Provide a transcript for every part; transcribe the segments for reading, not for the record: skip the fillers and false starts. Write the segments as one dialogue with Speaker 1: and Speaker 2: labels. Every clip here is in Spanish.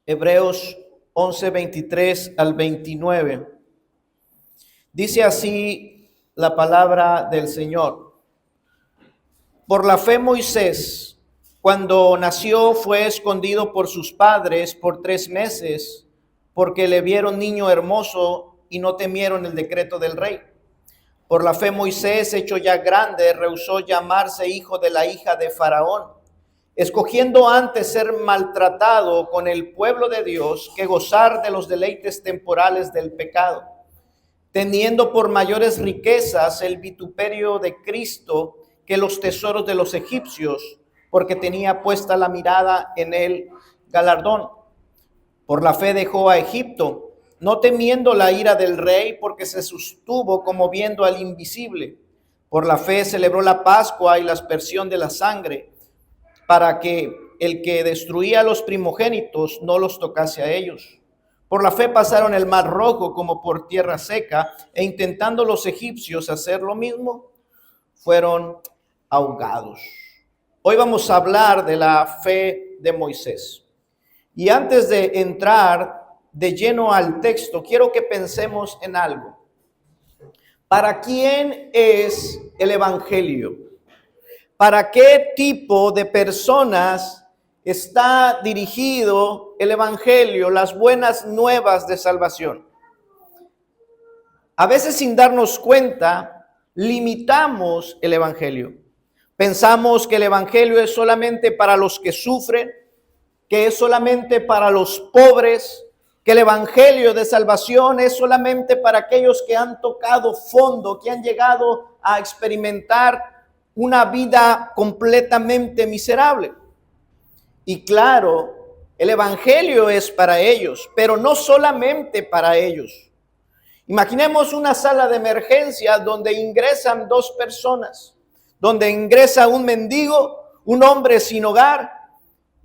Speaker 1: Hebreos 11, 23 al 29. Dice así la palabra del Señor. Por la fe Moisés, cuando nació, fue escondido por sus padres por 3 meses, porque le vieron niño hermoso y no temieron el decreto del rey. Por la fe Moisés, hecho ya grande, rehusó llamarse hijo de la hija de Faraón, escogiendo antes ser maltratado con el pueblo de Dios que gozar de los deleites temporales del pecado, teniendo por mayores riquezas el vituperio de Cristo que los tesoros de los egipcios, porque tenía puesta la mirada en el galardón. Por la fe dejó a Egipto, no temiendo la ira del rey, porque se sostuvo como viendo al invisible. Por la fe celebró la Pascua y la aspersión de la sangre, para que el que destruía a los primogénitos no los tocase a ellos. Por la fe pasaron el mar Rojo como por tierra seca, e intentando los egipcios hacer lo mismo, fueron ahogados. Hoy vamos a hablar de la fe de Moisés. Y antes de entrar de lleno al texto, quiero que pensemos en algo. ¿Para quién es el Evangelio? ¿Para qué tipo de personas está dirigido el Evangelio, las buenas nuevas de salvación? A veces, sin darnos cuenta, limitamos el Evangelio. Pensamos que el Evangelio es solamente para los que sufren, que es solamente para los pobres, que el Evangelio de salvación es solamente para aquellos que han tocado fondo, que han llegado a experimentar una vida completamente miserable. Y claro, el Evangelio es para ellos, pero no solamente para ellos. Imaginemos una sala de emergencia donde ingresan 2 personas, donde ingresa un mendigo, un hombre sin hogar,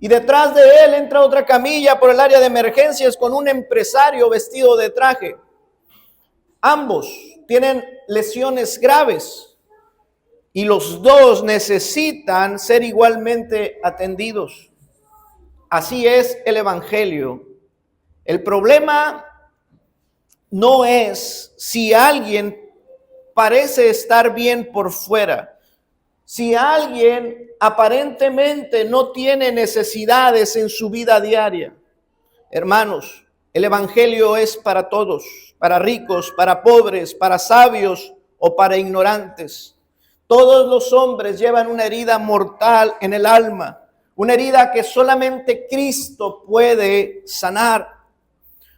Speaker 1: y detrás de él entra otra camilla por el área de emergencias con un empresario vestido de traje. Ambos tienen lesiones graves y los 2 necesitan ser igualmente atendidos. Así es el Evangelio. El problema no es si alguien parece estar bien por fuera, si alguien aparentemente no tiene necesidades en su vida diaria. Hermanos, el Evangelio es para todos, para ricos, para pobres, para sabios o para ignorantes. Todos los hombres llevan una herida mortal en el alma, una herida que solamente Cristo puede sanar.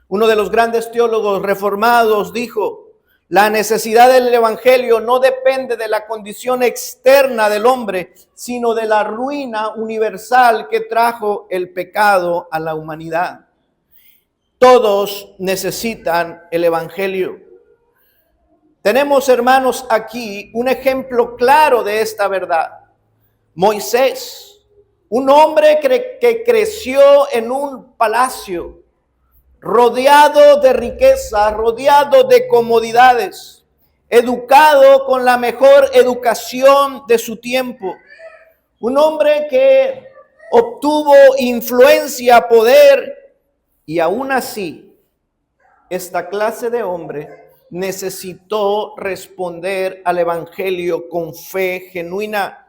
Speaker 1: Uno de los grandes teólogos reformados dijo: la necesidad del Evangelio no depende de la condición externa del hombre, sino de la ruina universal que trajo el pecado a la humanidad. Todos necesitan el Evangelio. Tenemos, hermanos, aquí un ejemplo claro de esta verdad. Moisés, un hombre que creció en un palacio, rodeado de riqueza, rodeado de comodidades, educado con la mejor educación de su tiempo. Un hombre que obtuvo influencia, poder, y aún así, esta clase de hombre necesitó responder al Evangelio con fe genuina.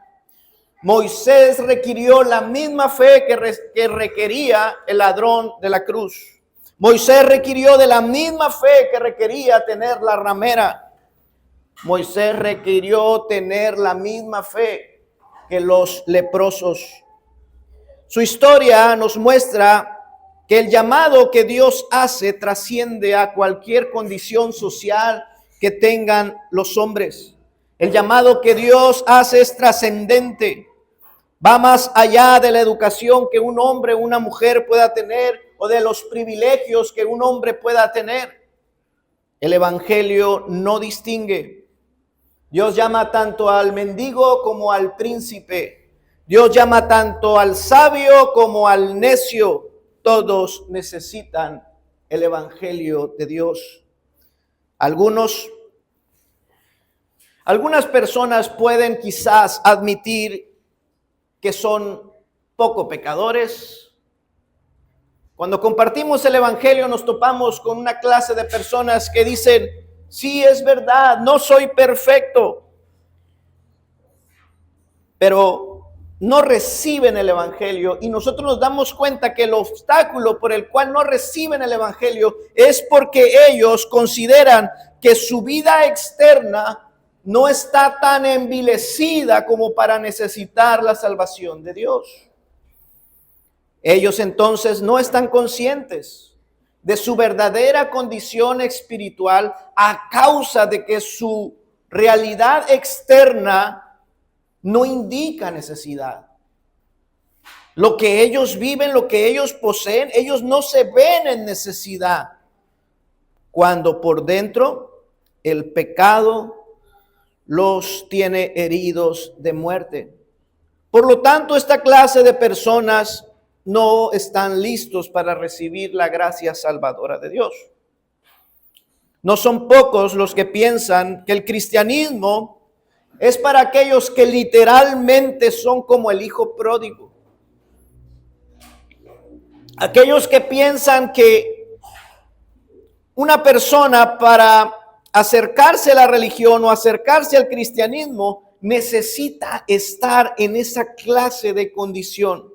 Speaker 1: Moisés requirió la misma fe que requería el ladrón de la cruz. Moisés requirió de la misma fe que requería tener la ramera. Moisés requirió tener la misma fe que los leprosos. Su historia nos muestra que el llamado que Dios hace trasciende a cualquier condición social que tengan los hombres. El llamado que Dios hace es trascendente. Va más allá de la educación que un hombre o una mujer pueda tener o de los privilegios que un hombre pueda tener. El Evangelio no distingue. Dios llama tanto al mendigo como al príncipe. Dios llama tanto al sabio como al necio. Todos necesitan el Evangelio de Dios. Algunos Algunas personas pueden quizás admitir que son poco pecadores. Cuando compartimos el evangelio nos topamos con una clase de personas que dicen, sí, es verdad, no soy perfecto, pero no reciben el evangelio, y nosotros nos damos cuenta que el obstáculo por el cual no reciben el evangelio es porque ellos consideran que su vida externa no está tan envilecida como para necesitar la salvación de Dios. Ellos entonces no están conscientes de su verdadera condición espiritual a causa de que su realidad externa no indica necesidad. Lo que ellos viven, lo que ellos poseen, ellos no se ven en necesidad, cuando por dentro el pecado los tiene heridos de muerte. Por lo tanto, esta clase de personas no están listos para recibir la gracia salvadora de Dios. No son pocos los que piensan que el cristianismo es para aquellos que literalmente son como el hijo pródigo. Aquellos que piensan que una persona para acercarse a la religión o acercarse al cristianismo necesita estar en esa clase de condición,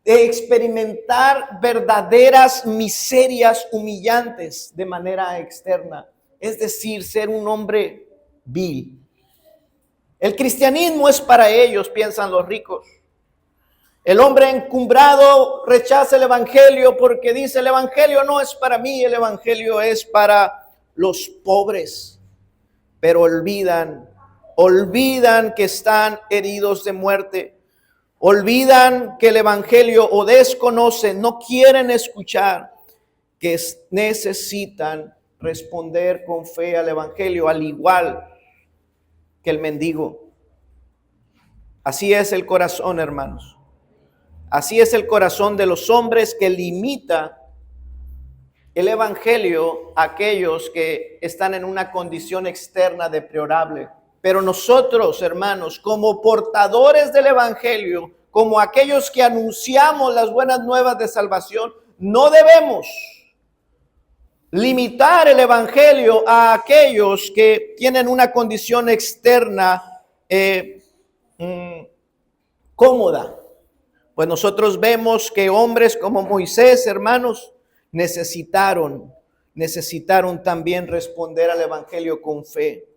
Speaker 1: de experimentar verdaderas miserias humillantes de manera externa, es decir, ser un hombre vil. El cristianismo es para ellos, piensan los ricos. El hombre encumbrado rechaza el evangelio porque dice, el evangelio no es para mí, el evangelio es para los pobres. Pero olvidan que están heridos de muerte. Olvidan que el evangelio, o desconocen, no quieren escuchar, que necesitan responder con fe al evangelio, al igual que el mendigo. Así es el corazón, hermanos. Así es el corazón de los hombres, que limita el evangelio a aquellos que están en una condición externa deplorable. Pero nosotros, hermanos, como portadores del evangelio, como aquellos que anunciamos las buenas nuevas de salvación, no debemos limitar el evangelio a aquellos que tienen una condición externa cómoda. Pues nosotros vemos que hombres como Moisés, hermanos, necesitaron también responder al evangelio con fe.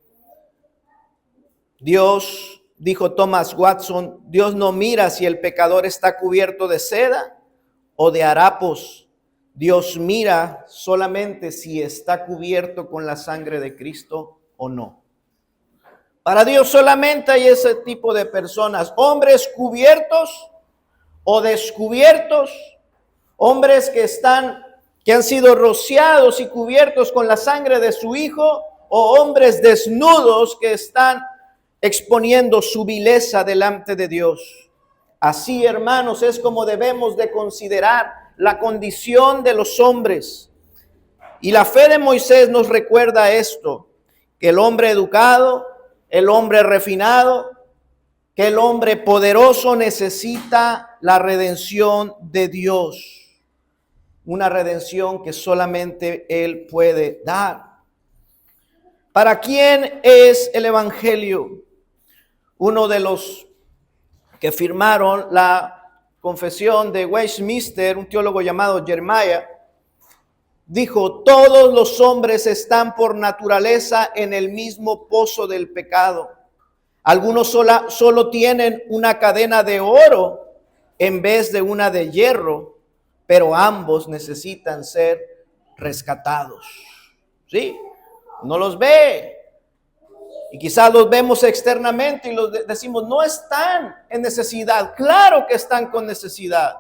Speaker 1: Dios, dijo Thomas Watson, Dios no mira si el pecador está cubierto de seda o de harapos. Dios mira solamente si está cubierto con la sangre de Cristo o no. Para Dios solamente hay ese tipo de personas, hombres cubiertos o descubiertos, hombres que han sido rociados y cubiertos con la sangre de su Hijo, o hombres desnudos que están exponiendo su vileza delante de Dios. Así, hermanos, es como debemos de considerar la condición de los hombres. Y la fe de Moisés nos recuerda esto, que el hombre educado, el hombre refinado, que el hombre poderoso necesita la redención de Dios. Una redención que solamente Él puede dar. ¿Para quién es el evangelio? Uno de los que firmaron la confesión de Westminster, un teólogo llamado Jeremiah, dijo, todos los hombres están por naturaleza en el mismo pozo del pecado. Algunos solo tienen una cadena de oro en vez de una de hierro, pero ambos necesitan ser rescatados. ¿Sí? No los ve. Y quizás los vemos externamente y los decimos, no están en necesidad. Claro que están con necesidad.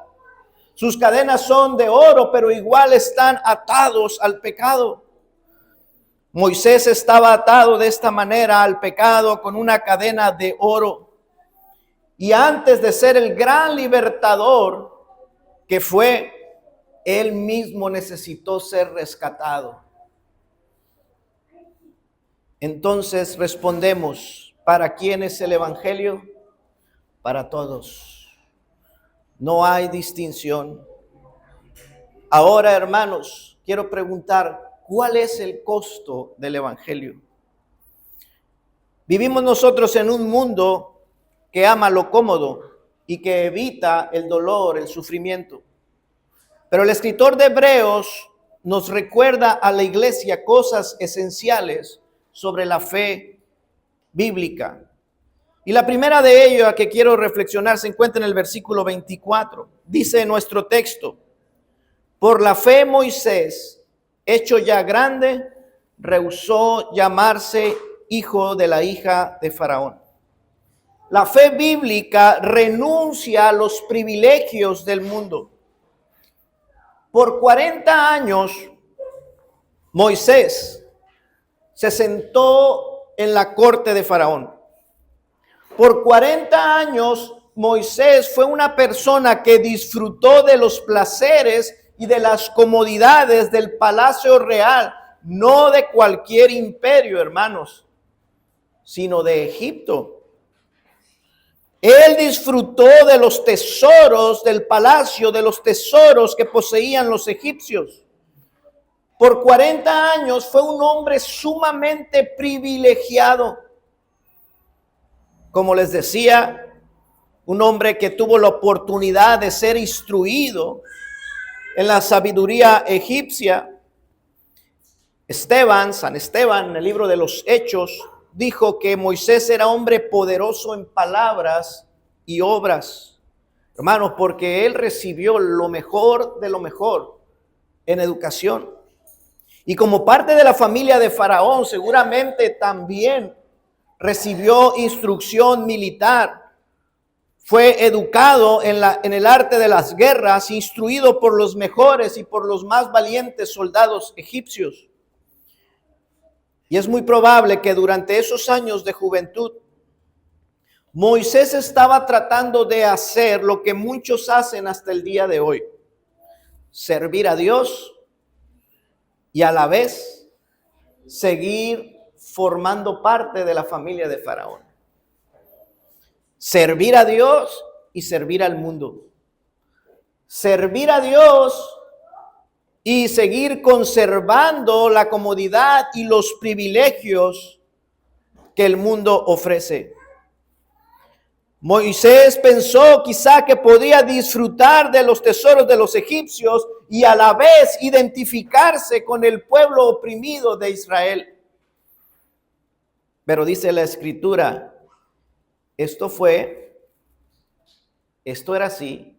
Speaker 1: Sus cadenas son de oro, pero igual están atados al pecado. Moisés estaba atado de esta manera al pecado con una cadena de oro. Y antes de ser el gran libertador que fue, él mismo necesitó ser rescatado. Entonces respondemos, ¿para quién es el evangelio? Para todos. No hay distinción. Ahora, hermanos, quiero preguntar, ¿cuál es el costo del evangelio? Vivimos nosotros en un mundo que ama lo cómodo y que evita el dolor, el sufrimiento. Pero el escritor de Hebreos nos recuerda a la iglesia cosas esenciales sobre la fe bíblica. Y la primera de ellas a que quiero reflexionar se encuentra en el versículo 24. Dice nuestro texto: por la fe Moisés, hecho ya grande, rehusó llamarse hijo de la hija de Faraón. La fe bíblica renuncia a los privilegios del mundo. Por 40 años, Moisés se sentó en la corte de Faraón. Por 40 años, Moisés fue una persona que disfrutó de los placeres y de las comodidades del palacio real, no de cualquier imperio, hermanos, sino de Egipto. Él disfrutó de los tesoros del palacio, de los tesoros que poseían los egipcios. Por 40 años fue un hombre sumamente privilegiado. Como les decía, un hombre que tuvo la oportunidad de ser instruido en la sabiduría egipcia. San Esteban, en el libro de los Hechos, dijo que Moisés era hombre poderoso en palabras y obras. Hermanos, porque él recibió lo mejor de lo mejor en educación. Y como parte de la familia de Faraón, seguramente también recibió instrucción militar. Fue educado en el arte de las guerras, instruido por los mejores y por los más valientes soldados egipcios. Y es muy probable que durante esos años de juventud, Moisés estaba tratando de hacer lo que muchos hacen hasta el día de hoy: servir a Dios y a la vez seguir formando parte de la familia de Faraón. Servir a Dios y servir al mundo. Servir a Dios y seguir conservando la comodidad y los privilegios que el mundo ofrece. Moisés pensó quizá que podía disfrutar de los tesoros de los egipcios y a la vez identificarse con el pueblo oprimido de Israel. Pero dice la Escritura, esto era así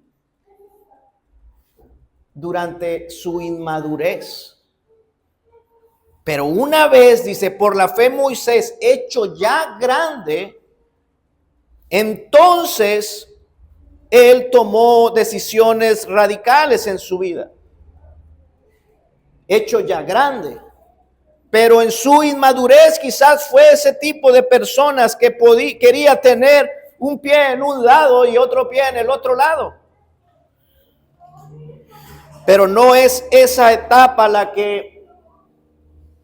Speaker 1: durante su inmadurez. Pero una vez, dice, por la fe Moisés, hecho ya grande, entonces él tomó decisiones radicales en su vida. Hecho ya grande. Pero en su inmadurez quizás fue ese tipo de personas que quería tener un pie en un lado y otro pie en el otro lado. Pero no es esa etapa la que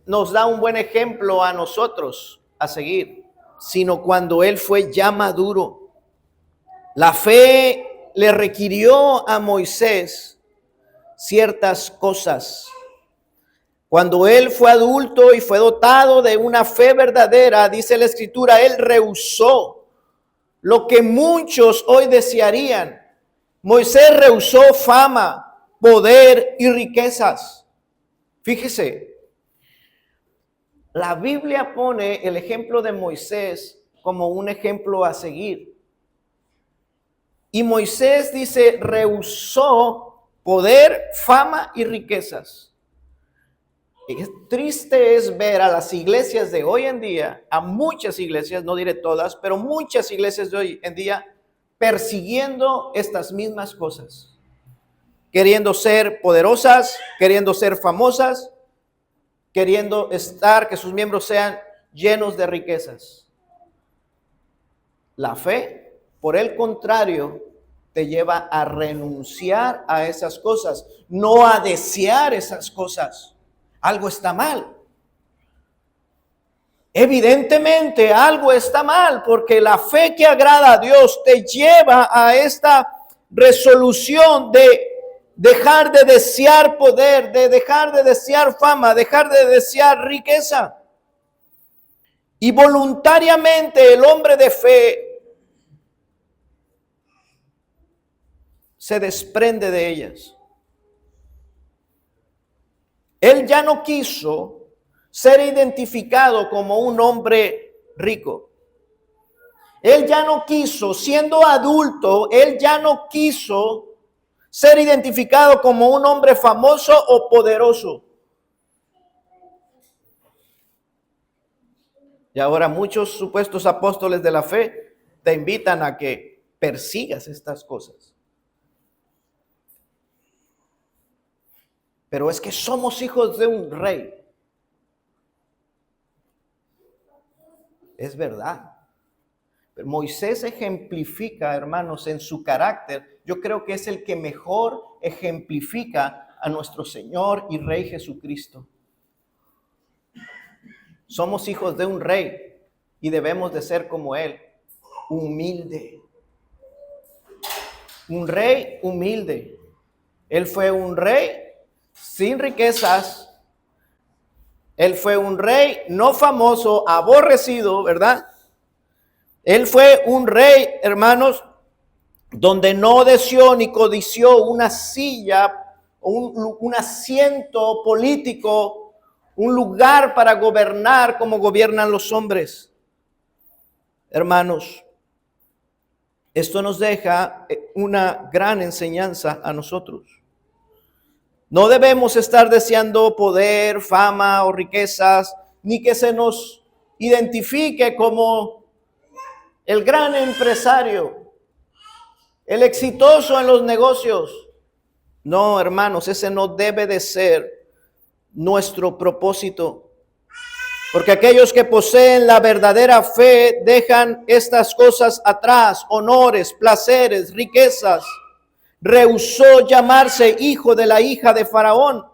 Speaker 1: nos da un buen ejemplo a nosotros a seguir, sino cuando él fue ya maduro. La fe le requirió a Moisés ciertas cosas. Cuando él fue adulto y fue dotado de una fe verdadera, dice la Escritura, él rehusó lo que muchos hoy desearían. Moisés rehusó fama, poder y riquezas. Fíjese, la Biblia pone el ejemplo de Moisés como un ejemplo a seguir. Y Moisés dice, rehusó poder, fama y riquezas. Es triste es ver a las iglesias de hoy en día, a muchas iglesias, no diré todas, pero muchas iglesias de hoy en día persiguiendo estas mismas cosas. Queriendo ser poderosas, queriendo ser famosas, queriendo que sus miembros sean llenos de riquezas. La fe, por el contrario, te lleva a renunciar a esas cosas, no a desear esas cosas. Algo está mal. evidentemente algo está mal, porque la fe que agrada a Dios te lleva a esta resolución de dejar de desear poder, de dejar de desear fama, dejar de desear riqueza. Y voluntariamente el hombre de fe se desprende de ellas. Él ya no quiso ser identificado como un hombre rico. Él ya no quiso, siendo adulto, él ya no quiso ser identificado como un hombre famoso o poderoso. Y ahora muchos supuestos apóstoles de la fe te invitan a que persigas estas cosas. Pero es que somos hijos de un rey. Es verdad. Pero Moisés ejemplifica, hermanos, en su carácter. Yo creo que es el que mejor ejemplifica a nuestro Señor y Rey Jesucristo. Somos hijos de un rey y debemos de ser como él, humilde. Un rey humilde. Él fue un rey sin riquezas. Él fue un rey no famoso, aborrecido, ¿verdad? Él fue un rey, hermanos, donde no deseó ni codició una silla, un asiento político, un lugar para gobernar como gobiernan los hombres. Hermanos, esto nos deja una gran enseñanza a nosotros. No debemos estar deseando poder, fama o riquezas, ni que se nos identifique como el gran empresario, el exitoso en los negocios. No, hermanos, ese no debe de ser nuestro propósito. Porque aquellos que poseen la verdadera fe dejan estas cosas atrás: honores, placeres, riquezas. Rehusó llamarse hijo de la hija de Faraón.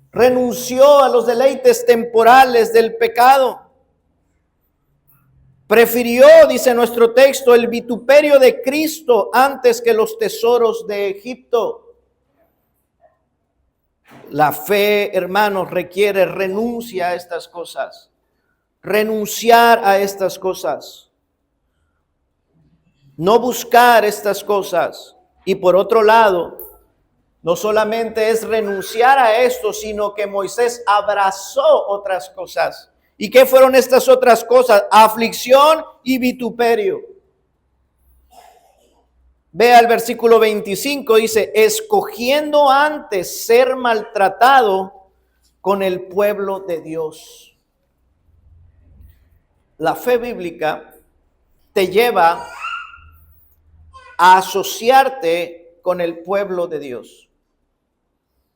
Speaker 1: Renunció a los deleites temporales del pecado. Prefirió, dice nuestro texto, el vituperio de Cristo antes que los tesoros de Egipto. La fe, hermanos, requiere renuncia a estas cosas. Renunciar a estas cosas. No buscar estas cosas. Y por otro lado, no solamente es renunciar a esto, sino que Moisés abrazó otras cosas. ¿Y qué fueron estas otras cosas? Aflicción y vituperio. Vea el versículo 25, dice: escogiendo antes ser maltratado con el pueblo de Dios. La fe bíblica te lleva a asociarte con el pueblo de Dios.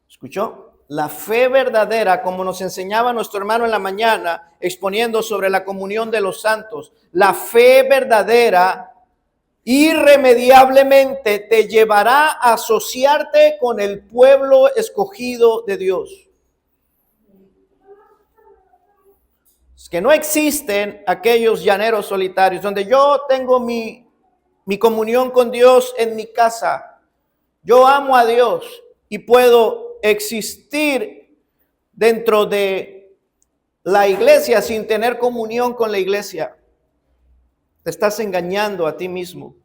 Speaker 1: ¿Escuchó? La fe verdadera, como nos enseñaba nuestro hermano en la mañana, exponiendo sobre la comunión de los santos, la fe verdadera irremediablemente te llevará a asociarte con el pueblo escogido de Dios. Es que no existen aquellos llaneros solitarios donde yo tengo mi comunión con Dios en mi casa. Yo amo a Dios y puedo existir dentro de la iglesia sin tener comunión con la iglesia. Te estás engañando a ti mismo.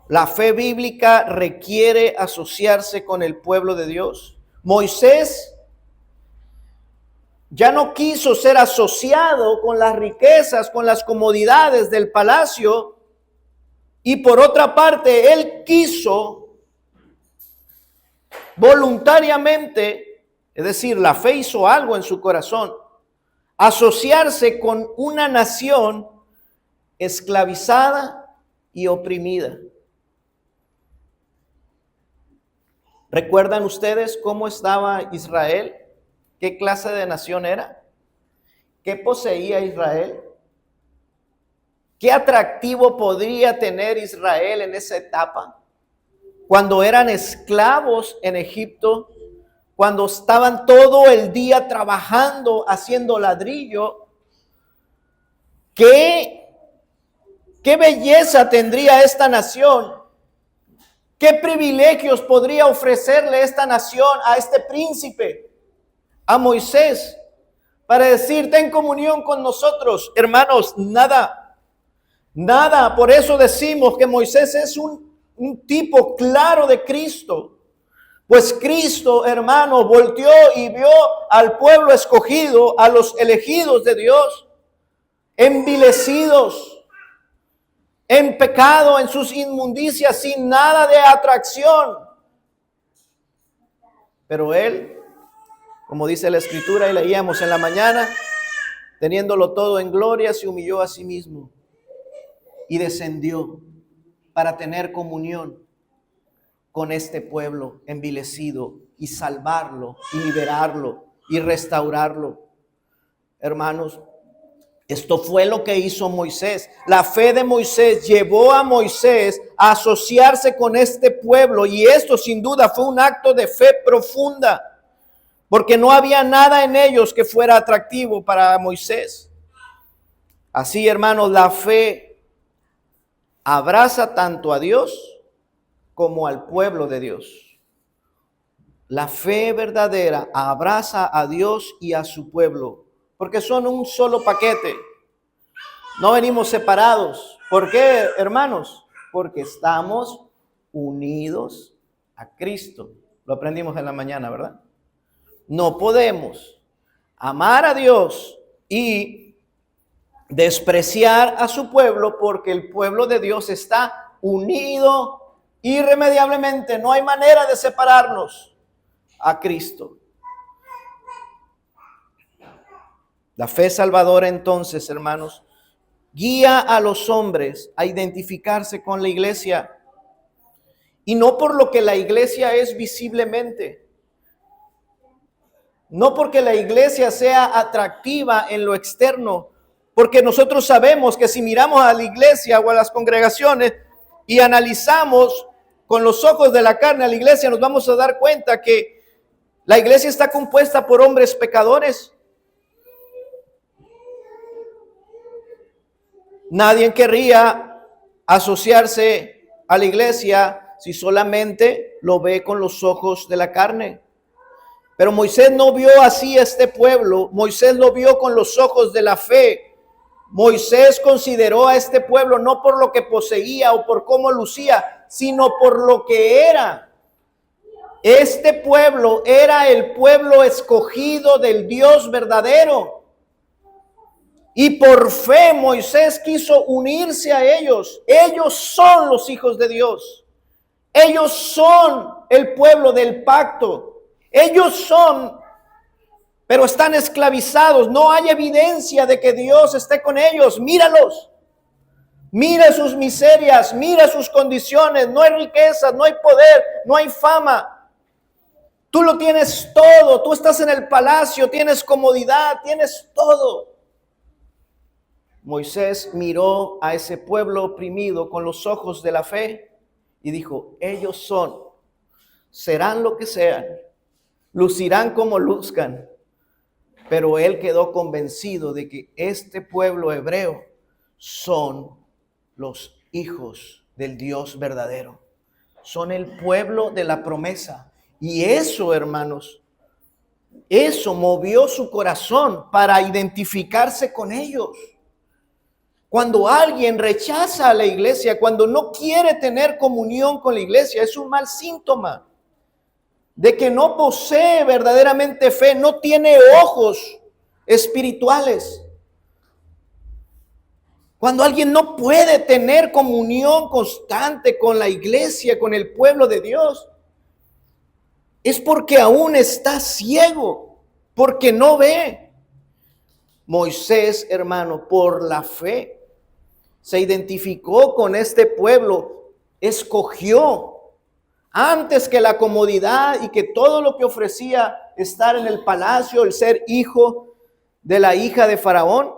Speaker 1: La fe bíblica requiere asociarse con el pueblo de Dios. Moisés ya no quiso ser asociado con las riquezas, con las comodidades del palacio. Y por otra parte, él quiso voluntariamente, es decir, la fe hizo algo en su corazón, asociarse con una nación esclavizada y oprimida. ¿Recuerdan ustedes cómo estaba Israel? ¿Qué clase de nación era? ¿Qué poseía Israel? ¿Qué atractivo podría tener Israel en esa etapa? Cuando eran esclavos en Egipto, cuando estaban todo el día trabajando, haciendo ladrillo, qué belleza tendría esta nación, qué privilegios podría ofrecerle esta nación a este príncipe, a Moisés, para decir, ten comunión con nosotros. Hermanos, nada. Por eso decimos que Moisés es un tipo claro de Cristo. Pues Cristo, hermano, volteó y vio al pueblo escogido, a los elegidos de Dios, envilecidos, en pecado, en sus inmundicias, sin nada de atracción. Pero Él, como dice la Escritura y leíamos en la mañana, teniéndolo todo en gloria, se humilló a sí mismo y descendió para tener comunión con este pueblo envilecido y salvarlo y liberarlo y restaurarlo. Hermanos, esto fue lo que hizo Moisés. La fe de Moisés llevó a Moisés a asociarse con este pueblo, y esto sin duda fue un acto de fe profunda, porque no había nada en ellos que fuera atractivo para Moisés. Así, hermanos, la fe abraza tanto a Dios como al pueblo de Dios. La fe verdadera abraza a Dios y a su pueblo, porque son un solo paquete. No venimos separados. ¿Por qué, hermanos? Porque estamos unidos a Cristo. Lo aprendimos en la mañana, ¿verdad? No podemos amar a Dios y despreciar a su pueblo, porque el pueblo de Dios está unido irremediablemente. No hay manera de separarnos a Cristo. La fe salvadora, entonces, hermanos, guía a los hombres a identificarse con la iglesia, y no por lo que la iglesia es visiblemente, no porque la iglesia sea atractiva en lo externo, porque nosotros sabemos que si miramos a la iglesia o a las congregaciones y analizamos con los ojos de la carne a la iglesia, nos vamos a dar cuenta que la iglesia está compuesta por hombres pecadores. Nadie querría asociarse a la iglesia si solamente lo ve con los ojos de la carne. Pero Moisés no vio así a este pueblo. Moisés lo vio con los ojos de la fe. Moisés consideró a este pueblo no por lo que poseía o por cómo lucía, sino por lo que era. Este pueblo era el pueblo escogido del Dios verdadero. Y por fe Moisés quiso unirse a ellos. Ellos son los hijos de Dios. Ellos son el pueblo del pacto. Ellos son, pero están esclavizados. No hay evidencia de que Dios esté con ellos. Míralos. Mira sus miserias, mira sus condiciones. No hay riquezas, no hay poder, no hay fama. Tú lo tienes todo. Tú estás en el palacio, tienes comodidad, tienes todo. Moisés miró a ese pueblo oprimido con los ojos de la fe y dijo, ellos son, serán lo que sean, lucirán como luzcan, pero él quedó convencido de que este pueblo hebreo son los hijos del Dios verdadero, son el pueblo de la promesa. Y eso, hermanos, eso movió su corazón para identificarse con ellos. Cuando alguien rechaza a la iglesia, cuando no quiere tener comunión con la iglesia, es un mal síntoma de que no posee verdaderamente fe, no tiene ojos espirituales. Cuando alguien no puede tener comunión constante con la iglesia, con el pueblo de Dios, es porque aún está ciego, porque no ve. Moisés, hermano, por la fe, se identificó con este pueblo, escogió antes que la comodidad y que todo lo que ofrecía estar en el palacio, el ser hijo de la hija de Faraón.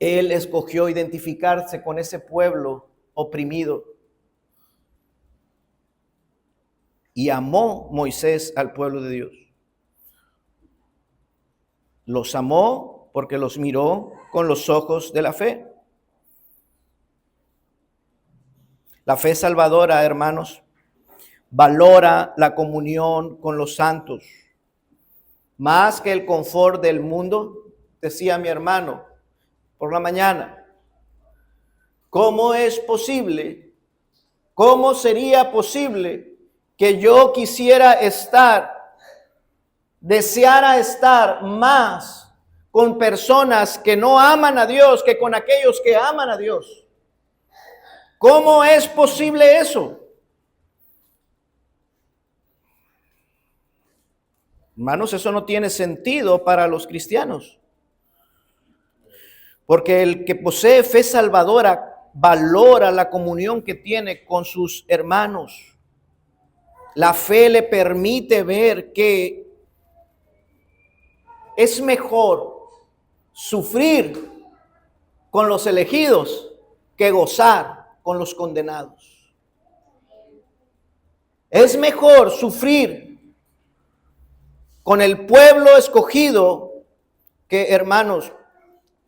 Speaker 1: Él escogió identificarse con ese pueblo oprimido. Y amó Moisés al pueblo de Dios. Los amó porque los miró con los ojos de la fe. La fe salvadora, hermanos, valora la comunión con los santos. Más que el confort del mundo, decía mi hermano por la mañana. ¿Cómo es posible? ¿Cómo sería posible que yo deseara estar más con personas que no aman a Dios que con aquellos que aman a Dios? ¿Cómo es posible eso? Hermanos, eso no tiene sentido para los cristianos. Porque el que posee fe salvadora valora la comunión que tiene con sus hermanos. La fe le permite ver que es mejor sufrir con los elegidos que gozar con los condenados. Es mejor sufrir con el pueblo escogido que, hermanos,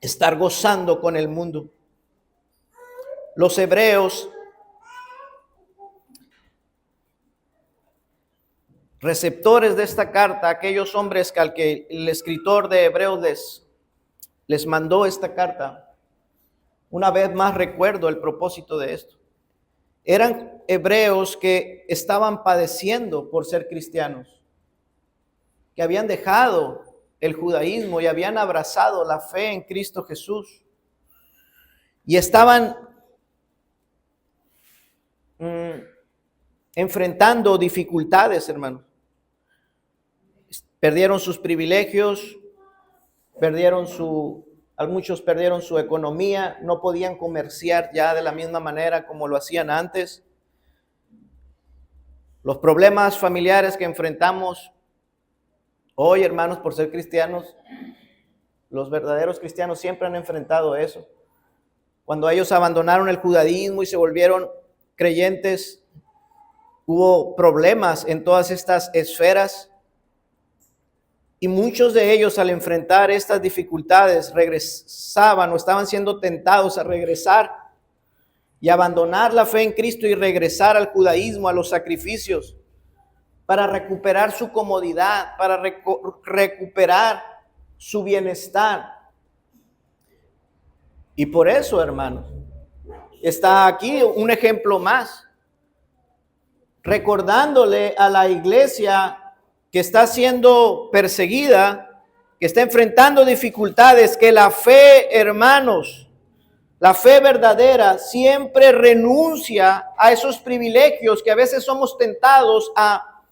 Speaker 1: estar gozando con el mundo. Los hebreos, receptores de esta carta, aquellos hombres que al que el escritor de Hebreos les mandó esta carta, una vez más recuerdo el propósito de esto. Eran hebreos que estaban padeciendo por ser cristianos, que habían dejado el judaísmo y habían abrazado la fe en Cristo Jesús. Y estaban enfrentando dificultades, hermano. Perdieron sus privilegios, muchos perdieron su economía, no podían comerciar ya de la misma manera como lo hacían antes. Los problemas familiares que enfrentamos hoy, hermanos, por ser cristianos, los verdaderos cristianos siempre han enfrentado eso. Cuando ellos abandonaron el judaísmo y se volvieron creyentes, hubo problemas en todas estas esferas. Y muchos de ellos, al enfrentar estas dificultades, regresaban o estaban siendo tentados a regresar y abandonar la fe en Cristo y regresar al judaísmo, a los sacrificios, para recuperar su comodidad, para recuperar su bienestar. Y por eso, hermanos, está aquí un ejemplo más, recordándole a la iglesia que está siendo perseguida, que está enfrentando dificultades, que la fe, hermanos, la fe verdadera siempre renuncia a esos privilegios que a veces somos tentados a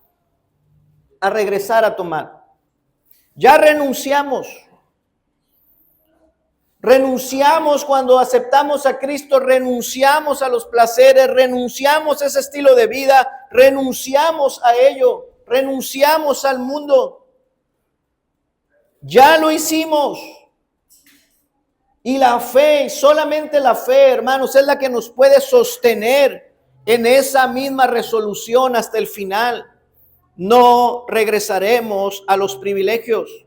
Speaker 1: regresar a tomar. Ya renunciamos cuando aceptamos a Cristo, renunciamos a los placeres, renunciamos a ese estilo de vida, renunciamos a ello. Renunciamos al mundo. Ya lo hicimos. Y la fe, solamente la fe, hermanos, es la que nos puede sostener en esa misma resolución hasta el final. No regresaremos a los privilegios,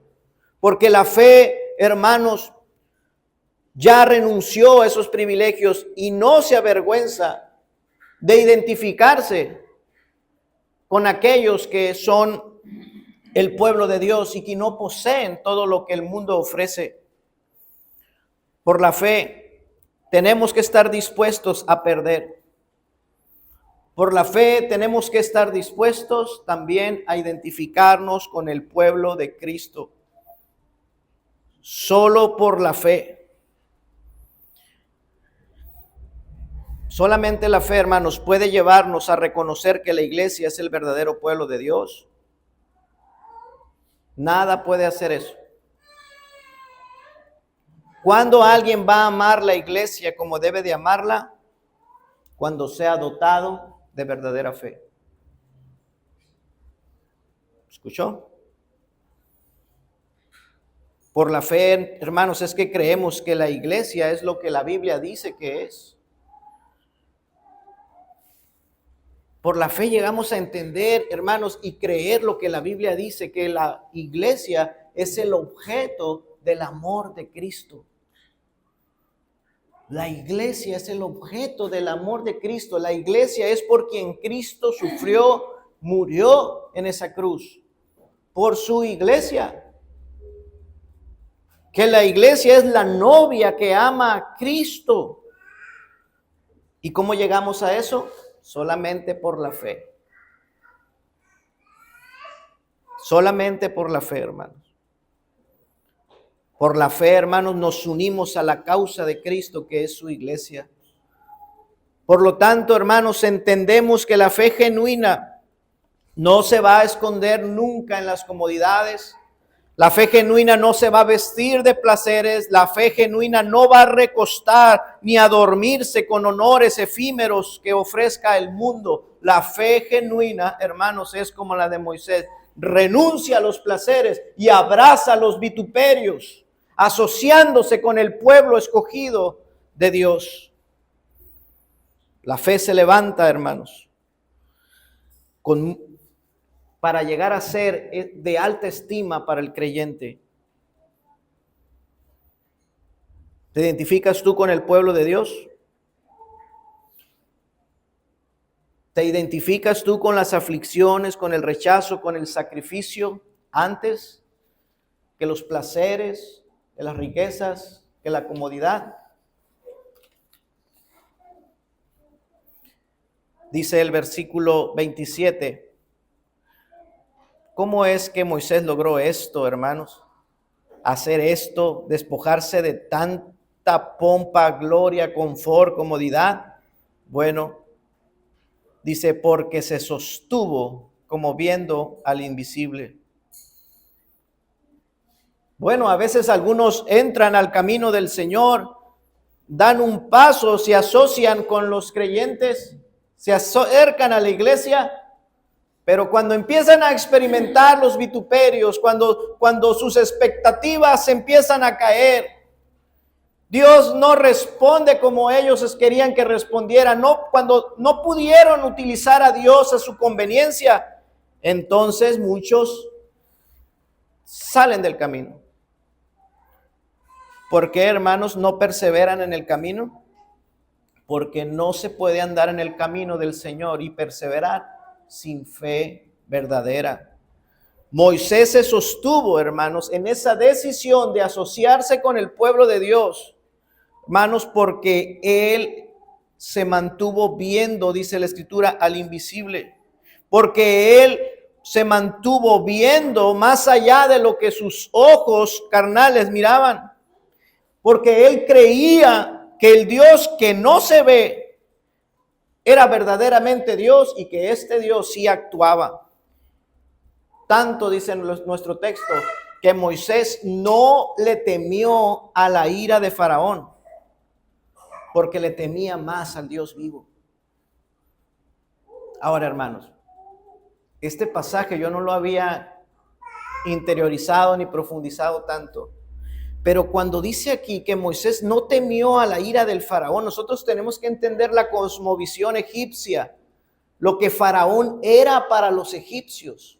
Speaker 1: porque la fe, hermanos, ya renunció a esos privilegios y no se avergüenza de identificarse con aquellos que son el pueblo de Dios y que no poseen todo lo que el mundo ofrece. Por la fe tenemos que estar dispuestos a perder. Por la fe tenemos que estar dispuestos también a identificarnos con el pueblo de Cristo. Solo por la fe. Solamente la fe, hermanos, puede llevarnos a reconocer que la iglesia es el verdadero pueblo de Dios. Nada puede hacer eso. ¿Cuándo alguien va a amar la iglesia como debe de amarla? Cuando sea dotado de verdadera fe. ¿Escuchó? Por la fe, hermanos, es que creemos que la iglesia es lo que la Biblia dice que es. Por la fe llegamos a entender, hermanos, y creer lo que la Biblia dice, que la iglesia es el objeto del amor de Cristo. La iglesia es el objeto del amor de Cristo. La iglesia es por quien Cristo sufrió, murió en esa cruz. Por su iglesia. Que la iglesia es la novia que ama a Cristo. ¿Y cómo llegamos a eso? Solamente por la fe. Solamente por la fe, hermanos. Por la fe, hermanos, nos unimos a la causa de Cristo, que es su iglesia. Por lo tanto, hermanos, entendemos que la fe genuina no se va a esconder nunca en las comodidades. La fe genuina no se va a vestir de placeres. La fe genuina no va a recostar ni a dormirse con honores efímeros que ofrezca el mundo. La fe genuina, hermanos, es como la de Moisés. Renuncia a los placeres y abraza los vituperios, asociándose con el pueblo escogido de Dios. La fe se levanta, hermanos, para llegar a ser de alta estima para el creyente. ¿Te identificas tú con el pueblo de Dios? ¿Te identificas tú con las aflicciones, con el rechazo, con el sacrificio antes que los placeres, que las riquezas, que la comodidad? Dice el versículo 27. ¿Cómo es que Moisés logró esto, hermanos? Hacer esto, despojarse de tanta pompa, gloria, confort, comodidad. Bueno, dice, porque se sostuvo como viendo al invisible. Bueno, a veces algunos entran al camino del Señor, dan un paso, se asocian con los creyentes, se acercan a la iglesia, pero cuando empiezan a experimentar los vituperios, cuando sus expectativas empiezan a caer, Dios no responde como ellos querían que respondiera. Cuando no pudieron utilizar a Dios a su conveniencia, entonces muchos salen del camino. ¿Por qué, hermanos, no perseveran en el camino? Porque no se puede andar en el camino del Señor y perseverar sin fe verdadera. Moisés se sostuvo, hermanos, en esa decisión de asociarse con el pueblo de Dios, hermanos, porque él se mantuvo viendo, dice la Escritura, al invisible, porque él se mantuvo viendo más allá de lo que sus ojos carnales miraban, porque él creía que el Dios que no se ve era verdaderamente Dios y que este Dios sí actuaba. Tanto dice nuestro texto que Moisés no le temió a la ira de Faraón, porque le temía más al Dios vivo. Ahora, hermanos, este pasaje yo no lo había interiorizado ni profundizado tanto. Pero cuando dice aquí que Moisés no temió a la ira del faraón, nosotros tenemos que entender la cosmovisión egipcia, lo que Faraón era para los egipcios.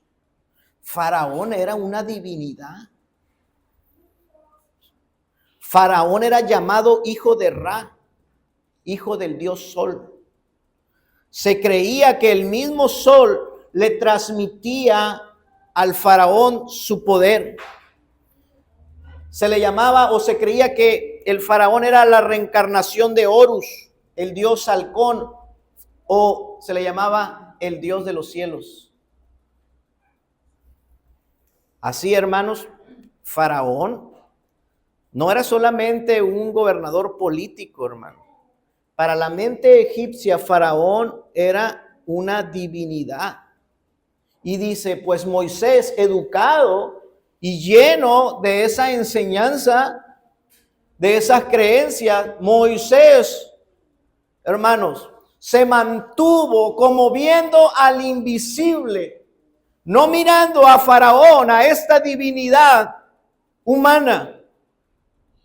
Speaker 1: Faraón era una divinidad. Faraón era llamado hijo de Ra, hijo del dios Sol. Se creía que el mismo Sol le transmitía al faraón su poder. Se le llamaba o se creía que el faraón era la reencarnación de Horus, el dios halcón, o se le llamaba el dios de los cielos. Así, hermanos, Faraón no era solamente un gobernador político, hermano. Para la mente egipcia, Faraón era una divinidad. Y dice, pues Moisés, educado y lleno de esa enseñanza, de esas creencias, Moisés, hermanos, se mantuvo como viendo al invisible, no mirando a Faraón, a esta divinidad humana,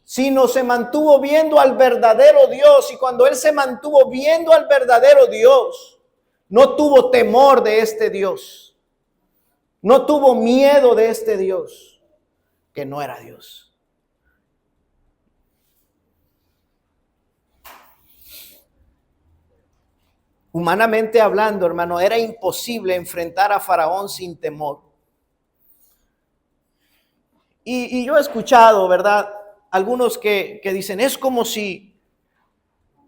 Speaker 1: sino se mantuvo viendo al verdadero Dios. Y cuando él se mantuvo viendo al verdadero Dios, no tuvo temor de este Dios. No tuvo miedo de este Dios. que no era Dios. Humanamente hablando, hermano, era imposible enfrentar a Faraón sin temor. Y yo he escuchado, ¿verdad? Algunos que dicen, es como si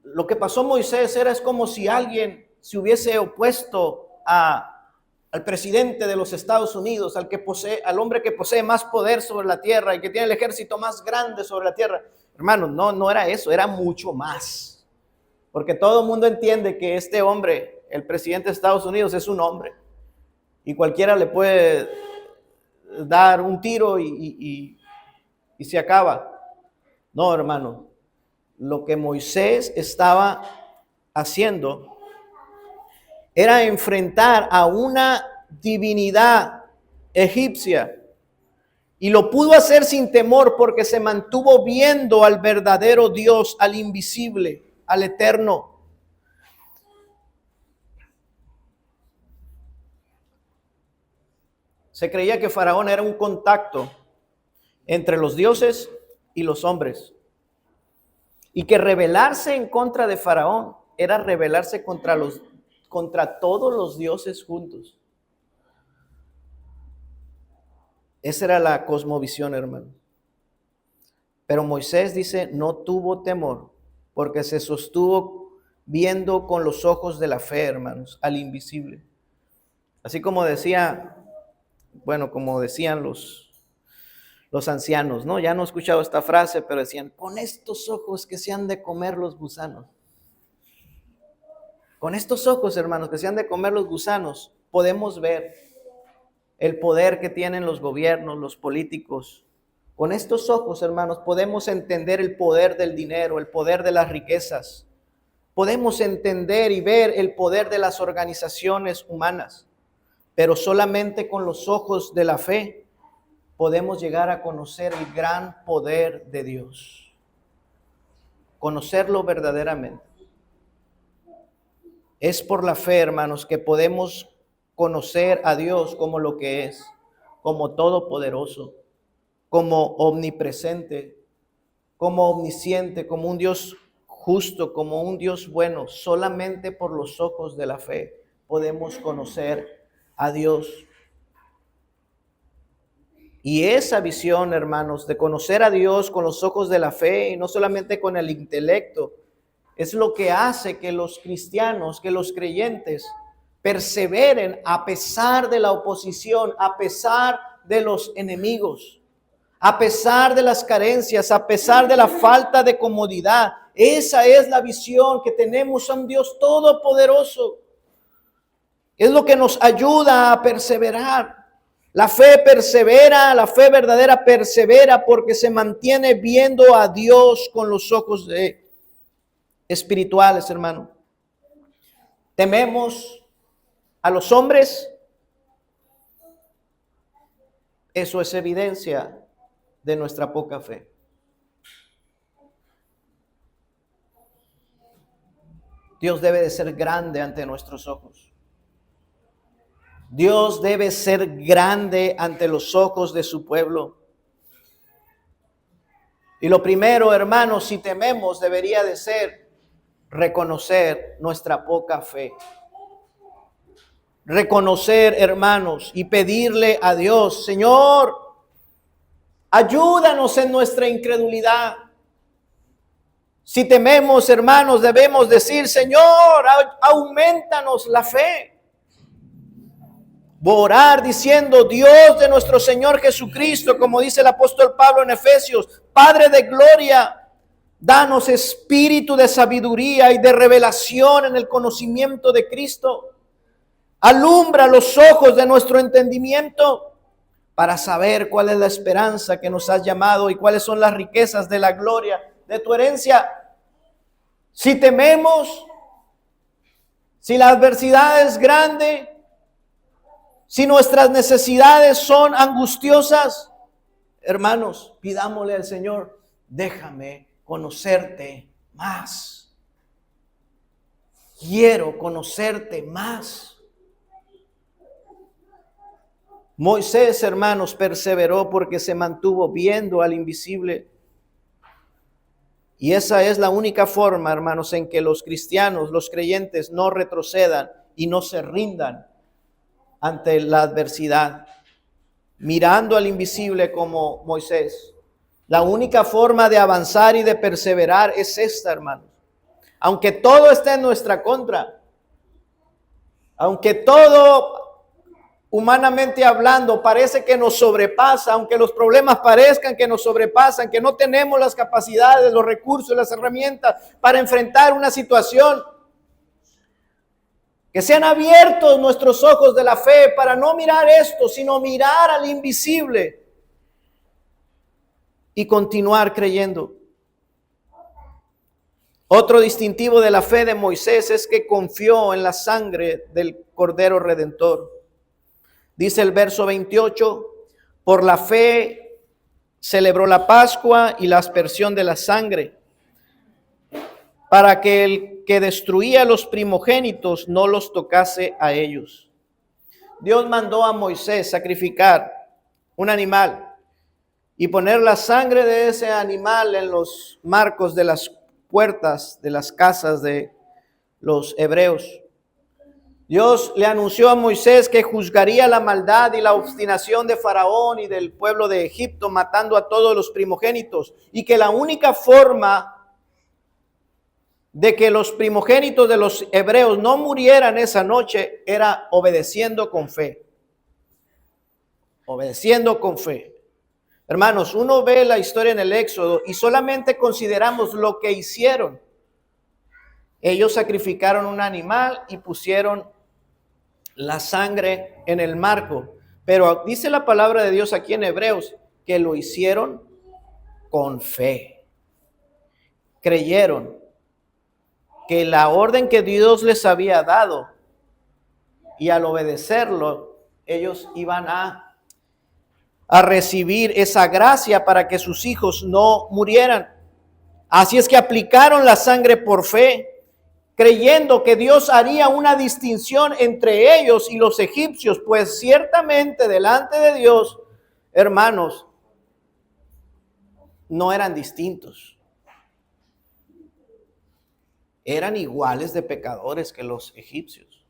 Speaker 1: lo que pasó Moisés es como si alguien se hubiese opuesto al presidente de los Estados Unidos, al hombre que posee más poder sobre la tierra y que tiene el ejército más grande sobre la tierra. Hermano, no era eso, era mucho más. Porque todo el mundo entiende que este hombre, el presidente de Estados Unidos, es un hombre. Y cualquiera le puede dar un tiro y se acaba. No, hermano. Lo que Moisés estaba haciendo era enfrentar a una divinidad egipcia. Y lo pudo hacer sin temor porque se mantuvo viendo al verdadero Dios, al invisible, al eterno. Se creía que Faraón era un contacto entre los dioses y los hombres. Y que rebelarse en contra de Faraón era rebelarse contra todos los dioses juntos. Esa era la cosmovisión, hermano. Pero Moisés dice, no tuvo temor, porque se sostuvo viendo con los ojos de la fe, hermanos, al invisible. Así como decía, como decían los ancianos, ¿no? Ya no he escuchado esta frase, pero decían, con estos ojos que se han de comer los gusanos. Con estos ojos, hermanos, que se han de comer los gusanos, podemos ver el poder que tienen los gobiernos, los políticos. Con estos ojos, hermanos, podemos entender el poder del dinero, el poder de las riquezas. Podemos entender y ver el poder de las organizaciones humanas, pero solamente con los ojos de la fe podemos llegar a conocer el gran poder de Dios. Conocerlo verdaderamente. Es por la fe, hermanos, que podemos conocer a Dios como lo que es, como todopoderoso, como omnipresente, como omnisciente, como un Dios justo, como un Dios bueno. Solamente por los ojos de la fe podemos conocer a Dios. Y esa visión, hermanos, de conocer a Dios con los ojos de la fe y no solamente con el intelecto, es lo que hace que los cristianos, que los creyentes perseveren a pesar de la oposición, a pesar de los enemigos, a pesar de las carencias, a pesar de la falta de comodidad. Esa es la visión que tenemos a un Dios todopoderoso. Es lo que nos ayuda a perseverar. La fe persevera, la fe verdadera persevera porque se mantiene viendo a Dios con los ojos espirituales, hermano. Tememos a los hombres. Eso es evidencia de nuestra poca fe. Dios debe de ser grande ante nuestros ojos. Dios debe ser grande ante los ojos de su pueblo. Y lo primero, hermanos, si tememos, debería de ser reconocer nuestra poca fe. Reconocer, hermanos, y pedirle a Dios, Señor, ayúdanos en nuestra incredulidad. Si tememos, hermanos, debemos decir, Señor, aumentanos la fe. Orar diciendo, Dios de nuestro Señor Jesucristo, como dice el apóstol Pablo en Efesios, Padre de gloria, danos espíritu de sabiduría y de revelación en el conocimiento de Cristo. Alumbra los ojos de nuestro entendimiento para saber cuál es la esperanza que nos has llamado y cuáles son las riquezas de la gloria de tu herencia. Si tememos, si la adversidad es grande, si nuestras necesidades son angustiosas, hermanos, pidámosle al Señor, déjame conocerte más. Quiero conocerte más. Moisés, hermanos, perseveró porque se mantuvo viendo al invisible. Y esa es la única forma, hermanos, en que los cristianos, los creyentes, no retrocedan y no se rindan ante la adversidad, mirando al invisible como Moisés. La única forma de avanzar y de perseverar es esta, hermanos. Aunque todo esté en nuestra contra, aunque todo, humanamente hablando, parece que nos sobrepasa, aunque los problemas parezcan que nos sobrepasan, que no tenemos las capacidades, los recursos, las herramientas para enfrentar una situación, que sean abiertos nuestros ojos de la fe para no mirar esto, sino mirar al invisible y continuar creyendo. Otro distintivo de la fe de Moisés es que confió en la sangre del Cordero Redentor. Dice el verso 28, por la fe celebró la Pascua y la aspersión de la sangre, para que el que destruía los primogénitos no los tocase a ellos. Dios mandó a Moisés sacrificar un animal y poner la sangre de ese animal en los marcos de las puertas de las casas de los hebreos. Dios le anunció a Moisés que juzgaría la maldad y la obstinación de Faraón y del pueblo de Egipto, matando a todos los primogénitos, y que la única forma de que los primogénitos de los hebreos no murieran esa noche era obedeciendo con fe. Obedeciendo con fe. Hermanos, uno ve la historia en el Éxodo y solamente consideramos lo que hicieron. Ellos sacrificaron un animal y pusieron la sangre en el marco. Pero dice la palabra de Dios aquí en Hebreos que lo hicieron con fe. Creyeron que la orden que Dios les había dado, y al obedecerlo, ellos iban a recibir esa gracia para que sus hijos no murieran. Así es que aplicaron la sangre por fe, creyendo que Dios haría una distinción entre ellos y los egipcios, pues ciertamente delante de Dios, hermanos, no eran distintos. Eran iguales de pecadores que los egipcios.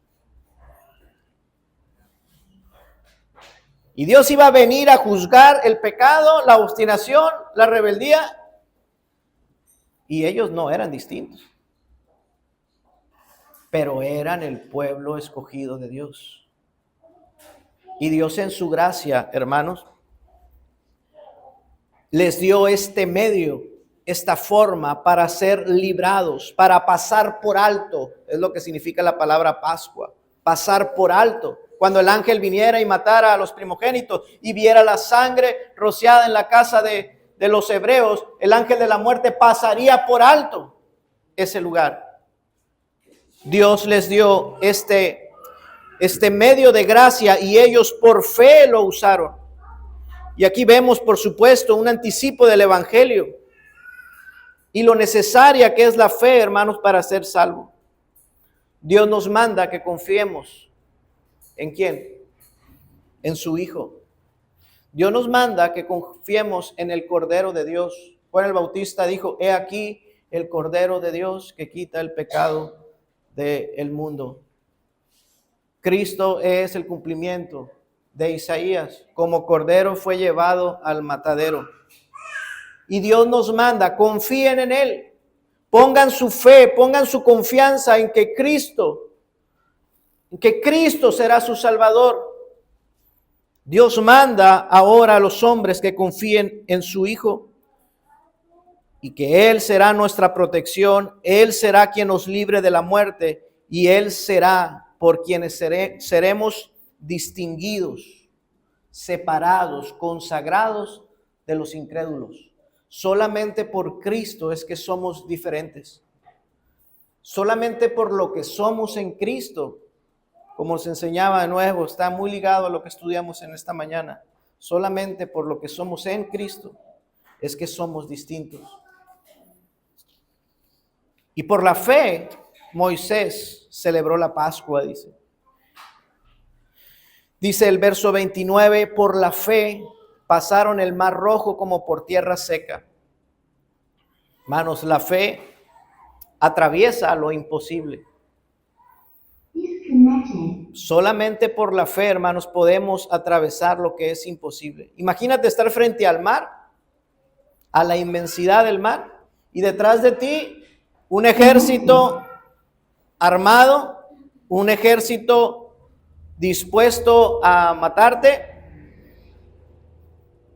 Speaker 1: Y Dios iba a venir a juzgar el pecado, la obstinación, la rebeldía. Y ellos no eran distintos. Pero eran el pueblo escogido de Dios. Y Dios en su gracia, hermanos, les dio este medio, esta forma para ser librados, para pasar por alto. Es lo que significa la palabra Pascua. Pasar por alto. Cuando el ángel viniera y matara a los primogénitos y viera la sangre rociada en la casa de los hebreos, el ángel de la muerte pasaría por alto ese lugar. Dios les dio este medio de gracia y ellos por fe lo usaron. Y aquí vemos, por supuesto, un anticipo del evangelio y lo necesaria que es la fe, hermanos, para ser salvo. Dios nos manda que confiemos. ¿En quién? En su Hijo. Dios nos manda que confiemos en el Cordero de Dios. Juan el Bautista dijo, he aquí el Cordero de Dios que quita el pecado del mundo. Cristo es el cumplimiento de Isaías. Como Cordero fue llevado al matadero. Y Dios nos manda, confíen en Él. Pongan su fe, pongan su confianza en que Cristo será su Salvador. Dios manda ahora a los hombres que confíen en su Hijo y que Él será nuestra protección, Él será quien nos libre de la muerte y Él será por quienes seremos distinguidos, separados, consagrados de los incrédulos. Solamente por Cristo es que somos diferentes. Solamente por lo que somos en Cristo, como se enseñaba de nuevo, está muy ligado a lo que estudiamos en esta mañana. Solamente por lo que somos en Cristo es que somos distintos. Y por la fe, Moisés celebró la Pascua, dice. Dice el verso 29, por la fe pasaron el mar rojo como por tierra seca. Hermanos, la fe atraviesa lo imposible. Solamente por la fe, hermanos, podemos atravesar lo que es imposible. Imagínate estar frente al mar, a la inmensidad del mar, y detrás de ti un ejército armado, un ejército dispuesto a matarte.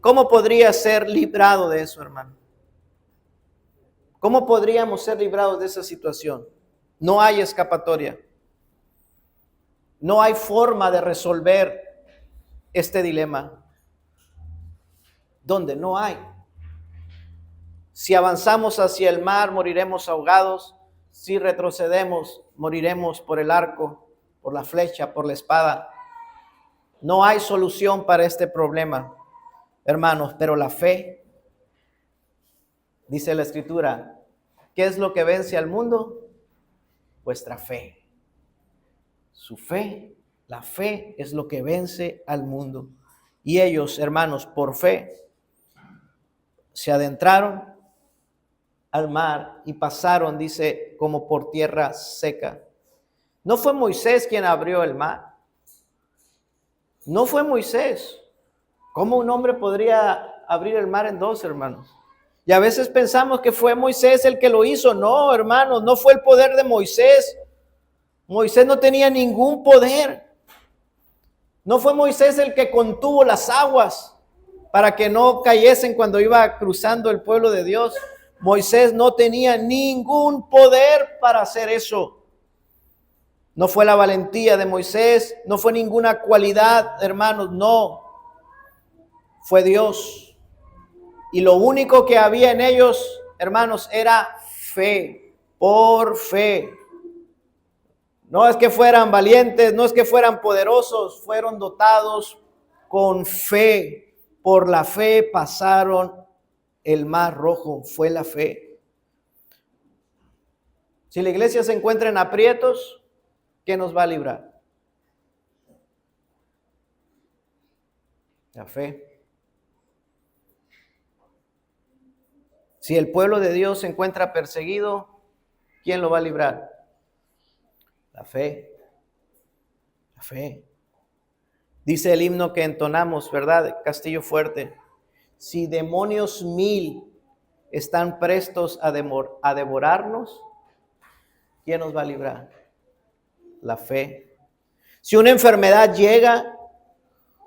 Speaker 1: ¿Cómo podría ser librado de eso, hermano? ¿Cómo podríamos ser librados de esa situación? No hay escapatoria. No hay forma de resolver este dilema. ¿Dónde? No hay. Si avanzamos hacia el mar, moriremos ahogados. Si retrocedemos, moriremos por el arco, por la flecha, por la espada. No hay solución para este problema, hermanos, pero la fe, dice la Escritura, ¿qué es lo que vence al mundo? Vuestra fe. Su fe, la fe es lo que vence al mundo. Y ellos, hermanos, por fe, se adentraron al mar y pasaron, dice, como por tierra seca. No fue Moisés quien abrió el mar. No fue Moisés. ¿Cómo un hombre podría abrir el mar en dos, hermanos? Y a veces pensamos que fue Moisés el que lo hizo. No, hermanos, no fue el poder de Moisés. Moisés no tenía ningún poder. No fue Moisés el que contuvo las aguas para que no cayesen cuando iba cruzando el pueblo de Dios. Moisés no tenía ningún poder para hacer eso. No fue la valentía de Moisés, no fue ninguna cualidad, hermanos, no. Fue Dios. Y lo único que había en ellos, hermanos, era fe, por fe. No es que fueran valientes, no es que fueran poderosos, fueron dotados con fe. Por la fe pasaron el mar rojo, fue la fe. Si la iglesia se encuentra en aprietos, ¿qué nos va a librar? La fe. Si el pueblo de Dios se encuentra perseguido, ¿quién lo va a librar? La fe. La fe. Dice el himno que entonamos, ¿verdad? Castillo Fuerte. Si demonios 1000 están prestos a devorarnos, ¿quién nos va a librar? La fe. Si una enfermedad llega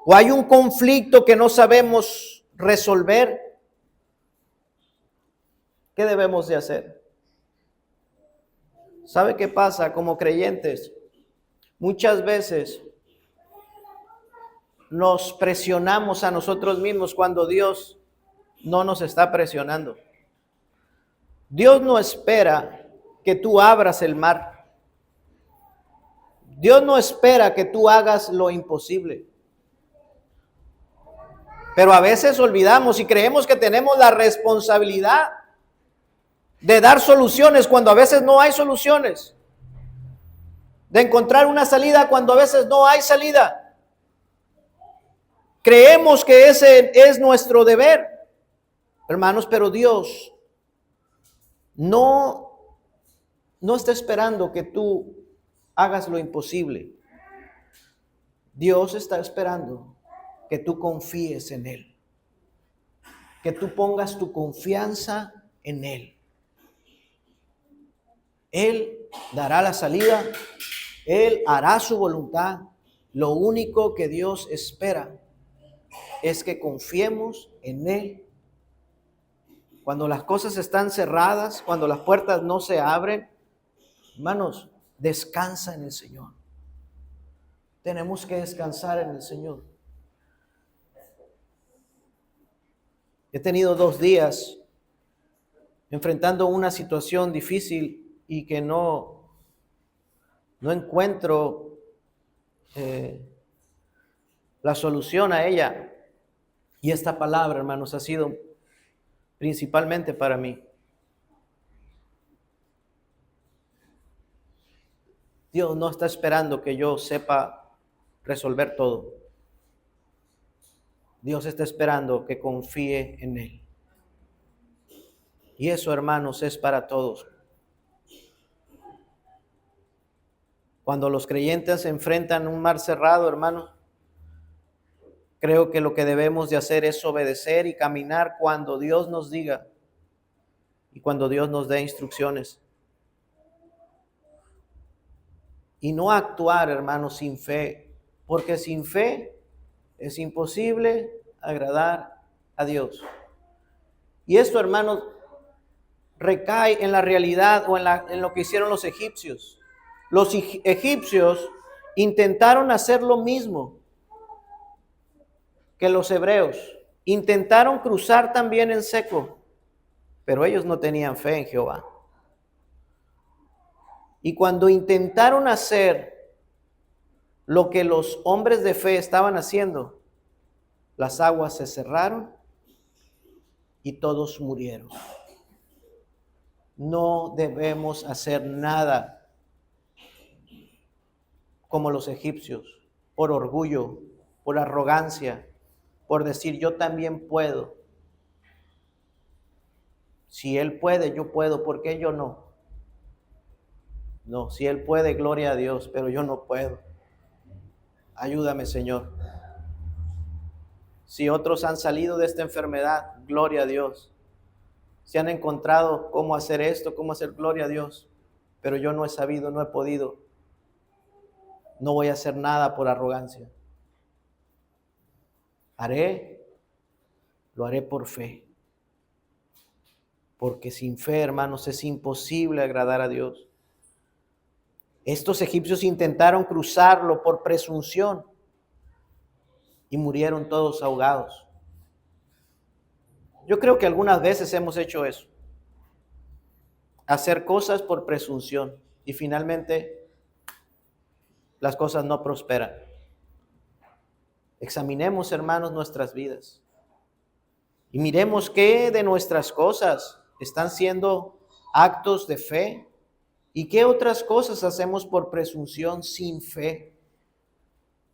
Speaker 1: o hay un conflicto que no sabemos resolver, ¿qué debemos de hacer? ¿Sabe qué pasa como creyentes? Muchas veces nos presionamos a nosotros mismos cuando Dios no nos está presionando. Dios no espera que tú abras el mar. Dios no espera que tú hagas lo imposible. Pero a veces olvidamos y creemos que tenemos la responsabilidad de dar soluciones cuando a veces no hay soluciones. De encontrar una salida cuando a veces no hay salida. Creemos que ese es nuestro deber, hermanos, pero Dios no está esperando que tú hagas lo imposible. Dios está esperando que tú confíes en Él, que tú pongas tu confianza en Él. Él dará la salida, Él hará su voluntad. Lo único que Dios espera es que confiemos en Él. Cuando las cosas están cerradas, cuando las puertas no se abren, hermanos, descansa en el Señor. Tenemos que descansar en el Señor. He tenido 2 días enfrentando una situación difícil y que no encuentro la solución a ella. Y esta palabra, hermanos, ha sido principalmente para mí. Dios no está esperando que yo sepa resolver todo. Dios está esperando que confíe en Él. Y eso, hermanos, es para todos. Cuando los creyentes se enfrentan a un mar cerrado, hermanos, creo que lo que debemos de hacer es obedecer y caminar cuando Dios nos diga y cuando Dios nos dé instrucciones. Y no actuar, hermanos, sin fe, porque sin fe es imposible agradar a Dios. Y esto, hermanos, recae en la realidad o en lo que hicieron los egipcios. Los egipcios intentaron hacer lo mismo que los hebreos. Intentaron cruzar también en seco, pero ellos no tenían fe en Jehová. Y cuando intentaron hacer lo que los hombres de fe estaban haciendo, las aguas se cerraron y todos murieron. No debemos hacer nada como los egipcios, por orgullo, por arrogancia, por decir yo también puedo. Si Él puede, yo puedo, ¿por qué yo no? No, si Él puede, gloria a Dios, pero yo no puedo. Ayúdame, Señor. Si otros han salido de esta enfermedad, gloria a Dios. Si han encontrado cómo hacer esto, cómo hacer, gloria a Dios. Pero yo no he sabido, no he podido. No voy a hacer nada por arrogancia. Lo haré por fe. Porque sin fe, hermanos, es imposible agradar a Dios. Estos egipcios intentaron cruzarlo por presunción y murieron todos ahogados. Yo creo que algunas veces hemos hecho eso. Hacer cosas por presunción y finalmente las cosas no prosperan. Examinemos, hermanos, nuestras vidas y miremos qué de nuestras cosas están siendo actos de fe y qué otras cosas hacemos por presunción sin fe.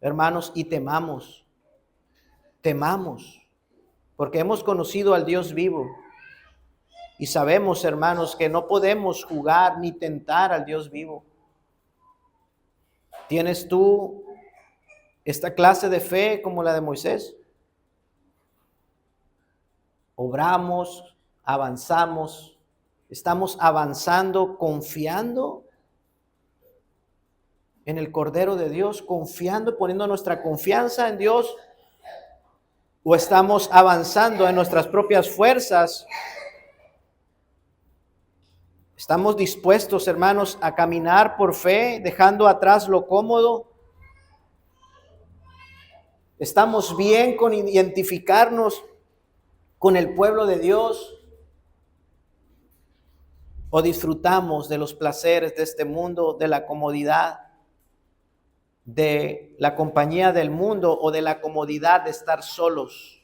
Speaker 1: Hermanos, y temamos, porque hemos conocido al Dios vivo y sabemos, hermanos, que no podemos jugar ni tentar al Dios vivo. ¿Tienes tú esta clase de fe como la de Moisés? Obramos, avanzamos, estamos avanzando confiando en el Cordero de Dios, confiando, poniendo nuestra confianza en Dios, o estamos avanzando en nuestras propias fuerzas. Estamos dispuestos, hermanos, a caminar por fe, dejando atrás lo cómodo. Estamos bien con identificarnos con el pueblo de Dios, o disfrutamos de los placeres de este mundo, de la comodidad, de la compañía del mundo o de la comodidad de estar solos.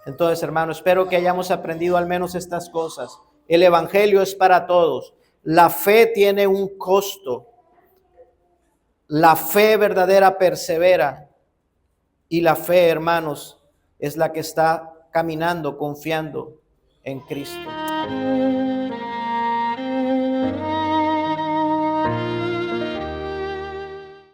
Speaker 1: Entonces, hermano, espero que hayamos aprendido al menos estas cosas. El evangelio es para todos. La fe tiene un costo. La fe verdadera persevera. Y la fe, hermanos, es la que está caminando, confiando en Cristo.